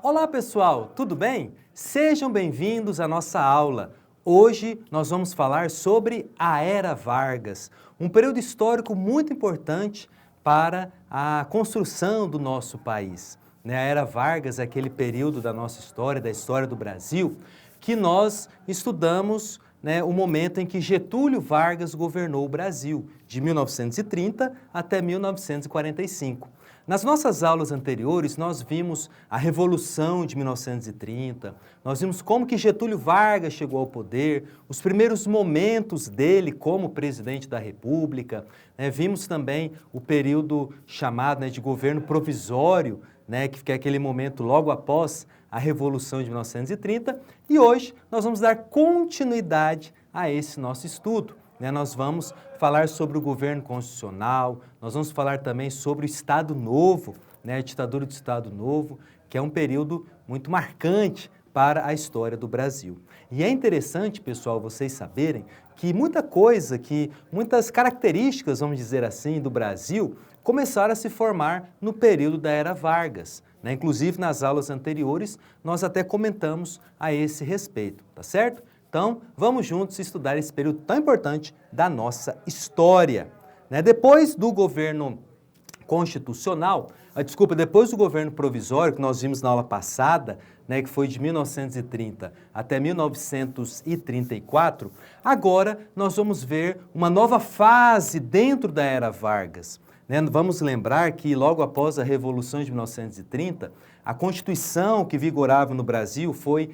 Olá pessoal, tudo bem? Sejam bem-vindos à nossa aula. Hoje nós vamos falar sobre a Era Vargas, um período histórico muito importante para a construção do nosso país. A Era Vargas é aquele período da nossa história, da história do Brasil, que nós estudamos o momento em que Getúlio Vargas governou o Brasil, de 1930 até 1945. Nas nossas aulas anteriores, nós vimos a Revolução de 1930, nós vimos como que Getúlio Vargas chegou ao poder, os primeiros momentos dele como presidente da República, vimos também o período chamado de governo provisório, que é aquele momento logo após a Revolução de 1930, e hoje nós vamos dar continuidade a esse nosso estudo. Nós vamos falar sobre o governo constitucional, nós vamos falar também sobre o Estado Novo, a ditadura do Estado Novo, que é um período muito marcante para a história do Brasil. E é interessante, pessoal, vocês saberem que muitas características, vamos dizer assim, do Brasil começaram a se formar no período da Era Vargas. Inclusive, nas aulas anteriores, nós até comentamos a esse respeito, tá certo? Então, vamos juntos estudar esse período tão importante da nossa história. Depois do governo constitucional, depois do governo provisório, que nós vimos na aula passada, que foi de 1930 até 1934, agora nós vamos ver uma nova fase dentro da Era Vargas. Vamos lembrar que logo após a Revolução de 1930, a Constituição que vigorava no Brasil foi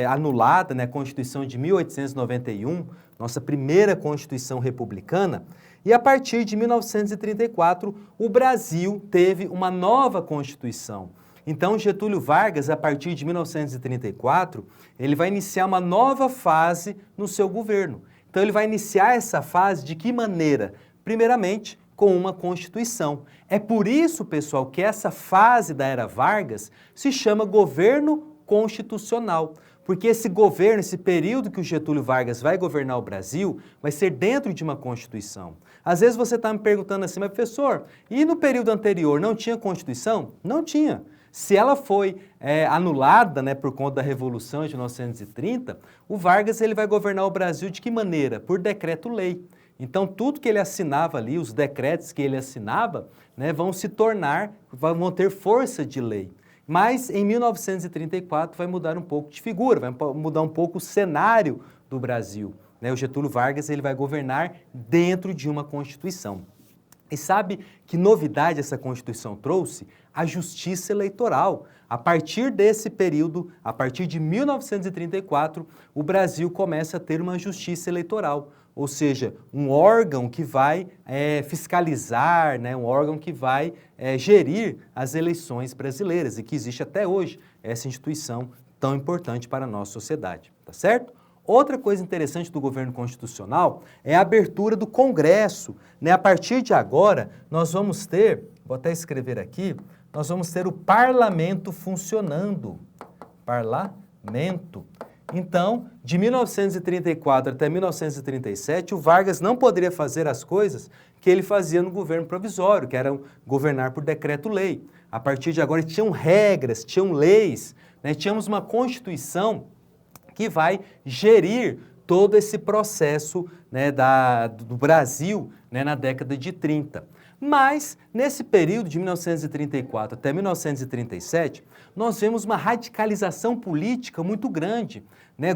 anulada, a Constituição de 1891, nossa primeira Constituição republicana, e a partir de 1934 o Brasil teve uma nova Constituição. Então Getúlio Vargas, a partir de 1934, ele vai iniciar uma nova fase no seu governo. Então ele vai iniciar essa fase de que maneira? Primeiramente, com uma Constituição. É por isso, pessoal, que essa fase da Era Vargas se chama governo constitucional, porque esse governo, esse período que o Getúlio Vargas vai governar o Brasil, vai ser dentro de uma Constituição. Às vezes você está me perguntando assim, mas professor, e no período anterior não tinha Constituição? Não tinha. Se ela foi anulada por conta da Revolução de 1930, o Vargas ele vai governar o Brasil de que maneira? Por decreto-lei. Então, tudo que ele assinava ali, os decretos que ele assinava, vão ter força de lei. Mas, em 1934, vai mudar um pouco de figura, vai mudar um pouco o cenário do Brasil. O Getúlio Vargas ele vai governar dentro de uma Constituição. E sabe que novidade essa Constituição trouxe? A justiça eleitoral. A partir desse período, a partir de 1934, o Brasil começa a ter uma justiça eleitoral. Ou seja, um órgão que vai fiscalizar, um órgão que vai gerir as eleições brasileiras e que existe até hoje essa instituição tão importante para a nossa sociedade, tá certo? Outra coisa interessante do governo constitucional é a abertura do Congresso. A partir de agora, nós vamos ter, vou até escrever aqui, nós vamos ter o parlamento funcionando. Parlamento. Então, de 1934 até 1937, o Vargas não poderia fazer as coisas que ele fazia no governo provisório, que era governar por decreto-lei. A partir de agora, tinham regras, tinham leis, tínhamos uma Constituição que vai gerir todo esse processo do Brasil na década de 30. Mas, nesse período de 1934 até 1937, nós vemos uma radicalização política muito grande.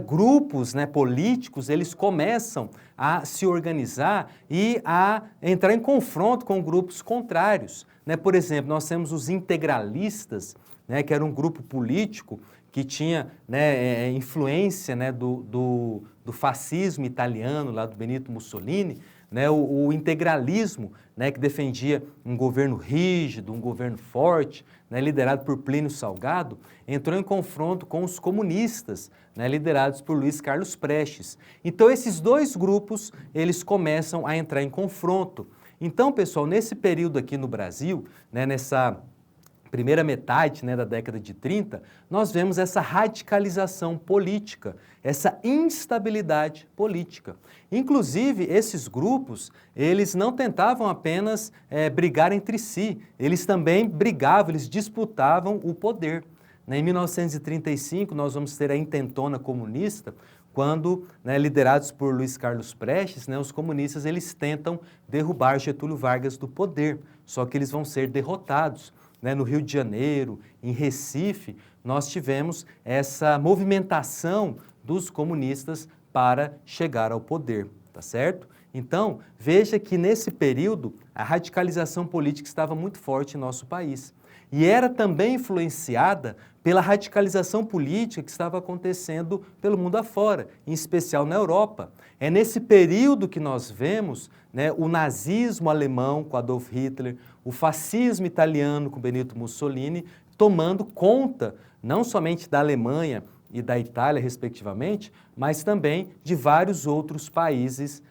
Grupos políticos, eles começam a se organizar e a entrar em confronto com grupos contrários. Por exemplo, nós temos os integralistas, que era um grupo político que tinha influência do fascismo italiano, lá do Benito Mussolini, o integralismo, que defendia um governo rígido, um governo forte, liderado por Plínio Salgado, entrou em confronto com os comunistas, liderados por Luiz Carlos Prestes. Então, esses dois grupos, eles começam a entrar em confronto. Então, pessoal, nesse período aqui no Brasil, nessa primeira metade da década de 30, nós vemos essa radicalização política, essa instabilidade política. Inclusive, esses grupos, eles não tentavam apenas brigar entre si, eles também brigavam, eles disputavam o poder. Em 1935, nós vamos ter a intentona comunista, quando, liderados por Luiz Carlos Prestes, os comunistas eles tentam derrubar Getúlio Vargas do poder, só que eles vão ser derrotados. No Rio de Janeiro, em Recife, nós tivemos essa movimentação dos comunistas para chegar ao poder, tá certo? Então, veja que nesse período, a radicalização política estava muito forte em nosso país. E era também influenciada pela radicalização política que estava acontecendo pelo mundo afora, em especial na Europa. É nesse período que nós vemos o nazismo alemão com Adolf Hitler, o fascismo italiano com Benito Mussolini, tomando conta não somente da Alemanha e da Itália, respectivamente, mas também de vários outros países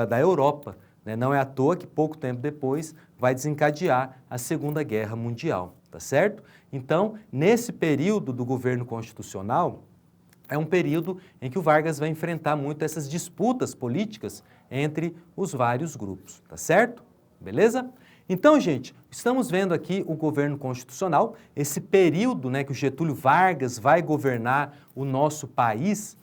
da Europa. Não é à toa que pouco tempo depois vai desencadear a Segunda Guerra Mundial, tá certo? Então, nesse período do governo constitucional, é um período em que o Vargas vai enfrentar muito essas disputas políticas entre os vários grupos, tá certo? Beleza? Então, gente, estamos vendo aqui o governo constitucional, esse período que o Getúlio Vargas vai governar o nosso país,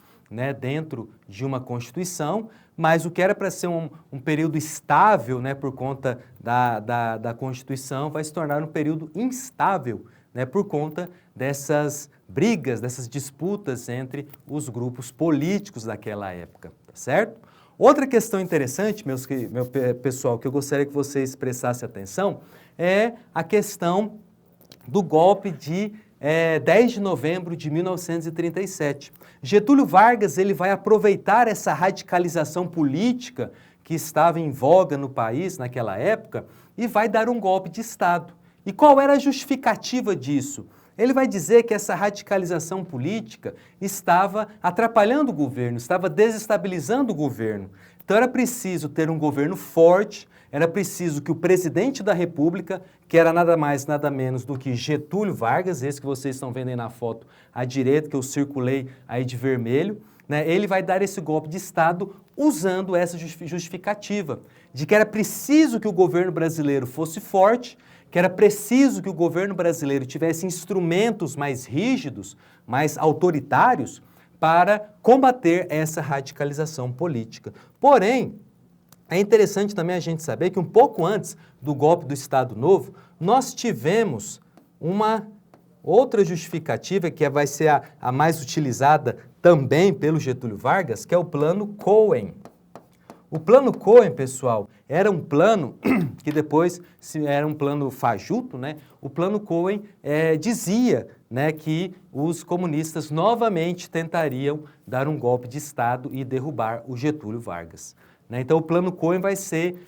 dentro de uma Constituição, mas o que era para ser um período estável, por conta da Constituição, vai se tornar um período instável, por conta dessas brigas, dessas disputas entre os grupos políticos daquela época, tá certo? Outra questão interessante, meu pessoal, que eu gostaria que vocês prestassem atenção, é a questão do golpe de 10 de novembro de 1937. Getúlio Vargas ele vai aproveitar essa radicalização política que estava em voga no país naquela época e vai dar um golpe de Estado. E qual era a justificativa disso? Ele vai dizer que essa radicalização política estava atrapalhando o governo, estava desestabilizando o governo. Então era preciso ter um governo forte, era preciso que o presidente da República, que era nada mais, nada menos do que Getúlio Vargas, esse que vocês estão vendo aí na foto à direita, que eu circulei aí de vermelho, ele vai dar esse golpe de Estado usando essa justificativa, de que era preciso que o governo brasileiro fosse forte, que era preciso que o governo brasileiro tivesse instrumentos mais rígidos, mais autoritários, para combater essa radicalização política. Porém, é interessante também a gente saber que um pouco antes do golpe do Estado Novo, nós tivemos uma outra justificativa, que vai ser a mais utilizada também pelo Getúlio Vargas, que é o Plano Cohen. O Plano Cohen, pessoal, era um plano que depois era um plano fajuto, O Plano Cohen dizia que os comunistas novamente tentariam dar um golpe de Estado e derrubar o Getúlio Vargas. Então, o Plano Cohen vai ser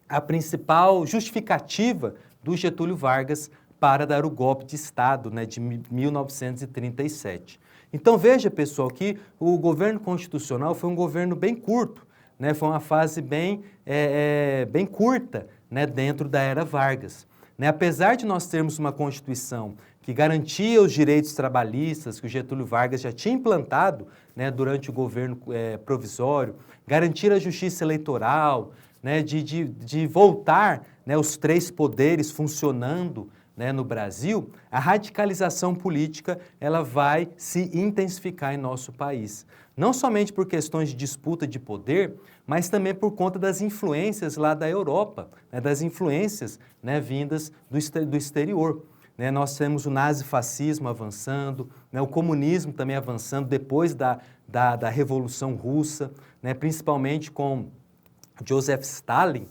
a principal justificativa do Getúlio Vargas para dar o golpe de Estado de 1937. Então veja, pessoal, que o governo constitucional foi um governo bem curto, foi uma fase bem curta dentro da era Vargas. Apesar de nós termos uma Constituição que garantia os direitos trabalhistas que o Getúlio Vargas já tinha implantado durante o governo provisório, garantir a justiça eleitoral, de voltar os três poderes funcionando no Brasil, a radicalização política ela vai se intensificar em nosso país. Não somente por questões de disputa de poder, mas também por conta das influências lá da Europa, das influências vindas do exterior. Nós temos o nazifascismo avançando, o comunismo também avançando depois da Revolução Russa, principalmente com Joseph Stalin,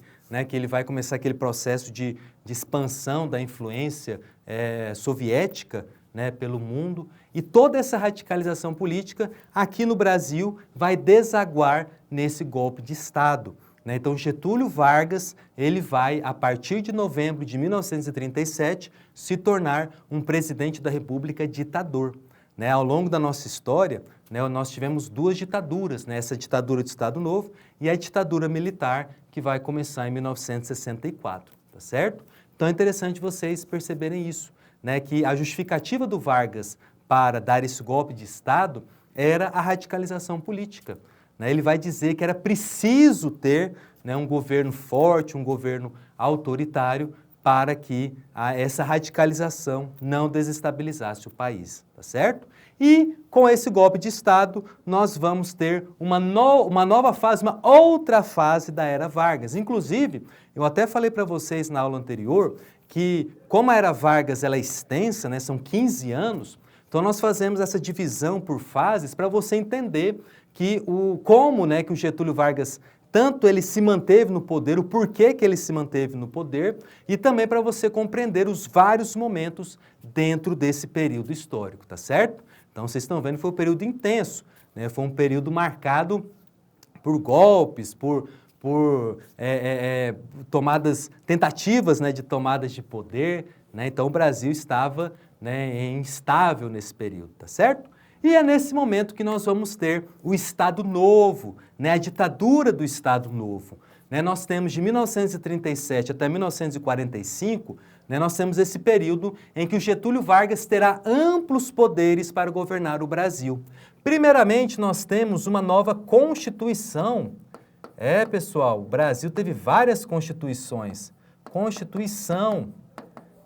que ele vai começar aquele processo de expansão da influência soviética pelo mundo. E toda essa radicalização política aqui no Brasil vai desaguar nesse golpe de Estado. Então, Getúlio Vargas, ele vai, a partir de novembro de 1937, se tornar um presidente da República ditador. Ao longo da nossa história, nós tivemos duas ditaduras, essa ditadura do Estado Novo e a ditadura militar, que vai começar em 1964, tá certo? Então é interessante vocês perceberem isso, que a justificativa do Vargas para dar esse golpe de Estado era a radicalização política. Ele vai dizer que era preciso ter um governo forte, um governo autoritário, para que essa radicalização não desestabilizasse o país, tá certo? E com esse golpe de Estado, nós vamos ter uma nova fase, uma outra fase da Era Vargas. Inclusive, eu até falei para vocês na aula anterior que, como a Era Vargas ela é extensa, né, são 15 anos, então nós fazemos essa divisão por fases para você entender que que o Getúlio Vargas tanto ele se manteve no poder, o porquê que ele se manteve no poder, e também para você compreender os vários momentos dentro desse período histórico, tá certo? Então vocês estão vendo que foi um período intenso, né? Foi um período marcado por golpes, por tentativas, né, de tomadas de poder, né? Então o Brasil estava, né, instável nesse período, tá certo? E é nesse momento que nós vamos ter o Estado Novo, né, a ditadura do Estado Novo. Né, nós temos de 1937 até 1945, né, nós temos esse período em que o Getúlio Vargas terá amplos poderes para governar o Brasil. Primeiramente, nós temos uma nova Constituição. Pessoal, o Brasil teve várias constituições. Constituição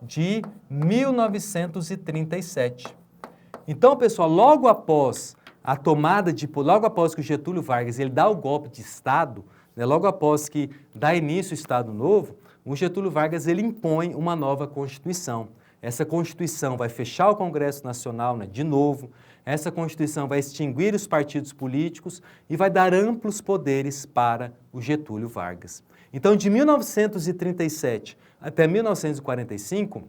de 1937. Então, pessoal, logo após que o Getúlio Vargas ele dá o golpe de Estado, né, logo após que dá início o Estado Novo, o Getúlio Vargas ele impõe uma nova Constituição. Essa Constituição vai fechar o Congresso Nacional, né, de novo, essa Constituição vai extinguir os partidos políticos e vai dar amplos poderes para o Getúlio Vargas. Então, de 1937 até 1945,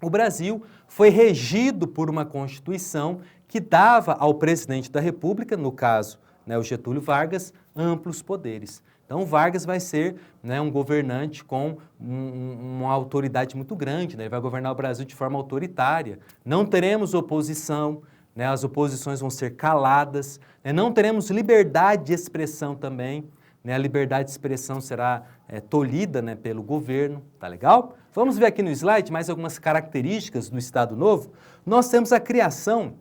o Brasil foi regido por uma Constituição que dava ao presidente da República, no caso, né, o Getúlio Vargas, amplos poderes. Então, Vargas vai ser, né, um governante com uma autoridade muito grande, né? Ele vai governar o Brasil de forma autoritária. Não teremos oposição, né? As oposições vão ser caladas, né? Não teremos liberdade de expressão também, né? A liberdade de expressão será tolhida, né, pelo governo, tá legal? Vamos ver aqui no slide mais algumas características do Estado Novo. Nós temos a criação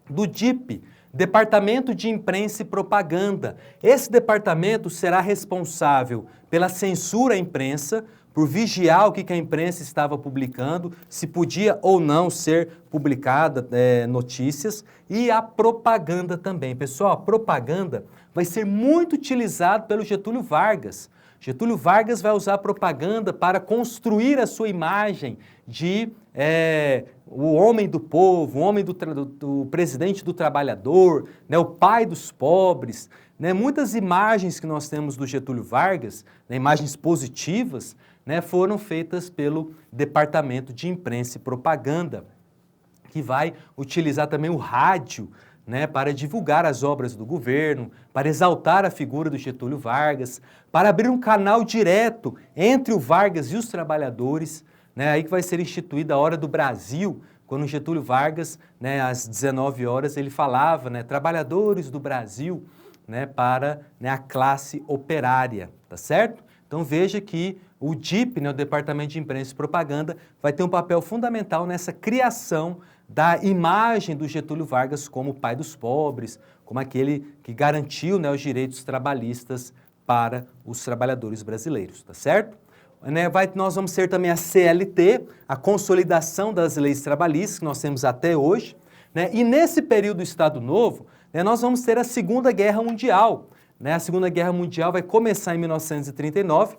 do DIP, Departamento de Imprensa e Propaganda. Esse departamento será responsável pela censura à imprensa, por vigiar o que a imprensa estava publicando, se podia ou não ser publicada notícias, e a propaganda também. Pessoal, a propaganda vai ser muito utilizada pelo Getúlio Vargas. Getúlio Vargas vai usar a propaganda para construir a sua imagem de o homem do povo, o homem do presidente do trabalhador, né, o pai dos pobres. Né, muitas imagens que nós temos do Getúlio Vargas, né, imagens positivas, né, foram feitas pelo Departamento de Imprensa e Propaganda, que vai utilizar também o rádio, né, para divulgar as obras do governo, para exaltar a figura do Getúlio Vargas, para abrir um canal direto entre o Vargas e os trabalhadores, né, aí que vai ser instituída a Hora do Brasil, quando o Getúlio Vargas, né, às 19 horas, ele falava, né, trabalhadores do Brasil, né, para, né, a classe operária, tá certo? Então veja que o DIP, né, o Departamento de Imprensa e Propaganda, vai ter um papel fundamental nessa criação da imagem do Getúlio Vargas como o pai dos pobres, como aquele que garantiu, né, os direitos trabalhistas para os trabalhadores brasileiros, tá certo? Né, nós vamos ter também a CLT, a consolidação das leis trabalhistas, que nós temos até hoje, né, e nesse período do Estado Novo, né, nós vamos ter a Segunda Guerra Mundial. Né, a Segunda Guerra Mundial vai começar em 1939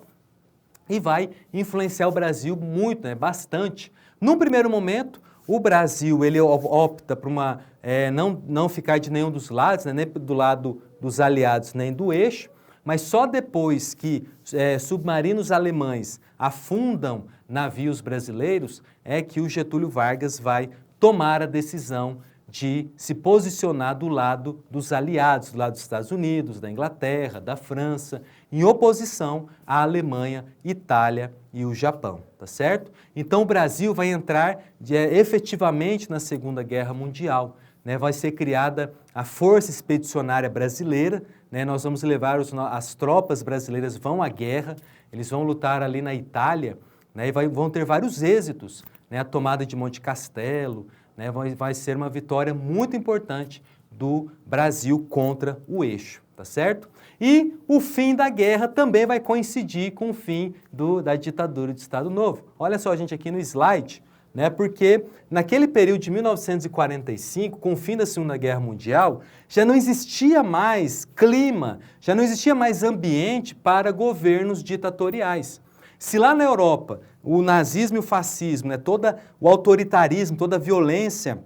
e vai influenciar o Brasil muito, né, bastante. Num primeiro momento, o Brasil ele opta por não ficar de nenhum dos lados, né, nem do lado dos aliados, nem do eixo, mas só depois que submarinos alemães afundam navios brasileiros é que o Getúlio Vargas vai tomar a decisão de se posicionar do lado dos aliados, do lado dos Estados Unidos, da Inglaterra, da França, em oposição à Alemanha, Itália e o Japão, tá certo? Então o Brasil vai entrar efetivamente na Segunda Guerra Mundial, né? Vai ser criada a Força Expedicionária Brasileira, né? Nós vamos levar as tropas brasileiras vão à guerra, eles vão lutar ali na Itália, né? E vão ter vários êxitos, né? A tomada de Monte Castelo, né, vai ser uma vitória muito importante do Brasil contra o eixo, tá certo? E o fim da guerra também vai coincidir com o fim da ditadura do Estado Novo. Olha só, gente, aqui no slide, né, porque naquele período de 1945, com o fim da Segunda Guerra Mundial, já não existia mais clima, já não existia mais ambiente para governos ditatoriais. Se lá na Europa o nazismo e o fascismo, né, todo o autoritarismo, toda a violência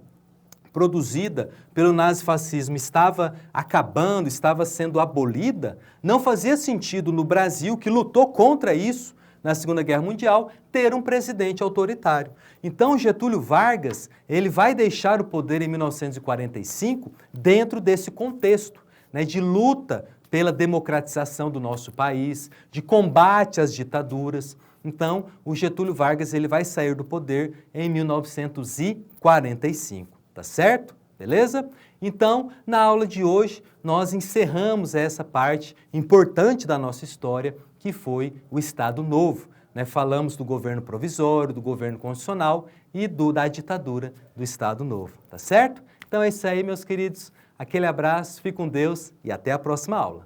produzida pelo nazifascismo estava acabando, estava sendo abolida, não fazia sentido no Brasil, que lutou contra isso na Segunda Guerra Mundial, ter um presidente autoritário. Então Getúlio Vargas, ele vai deixar o poder em 1945 dentro desse contexto, né, de luta pela democratização do nosso país, de combate às ditaduras. Então, o Getúlio Vargas ele vai sair do poder em 1945, tá certo? Beleza? Então, na aula de hoje, nós encerramos essa parte importante da nossa história, que foi o Estado Novo, né? Falamos do governo provisório, do governo constitucional e da ditadura do Estado Novo, tá certo? Então é isso aí, meus queridos. Aquele abraço, fique com Deus e até a próxima aula.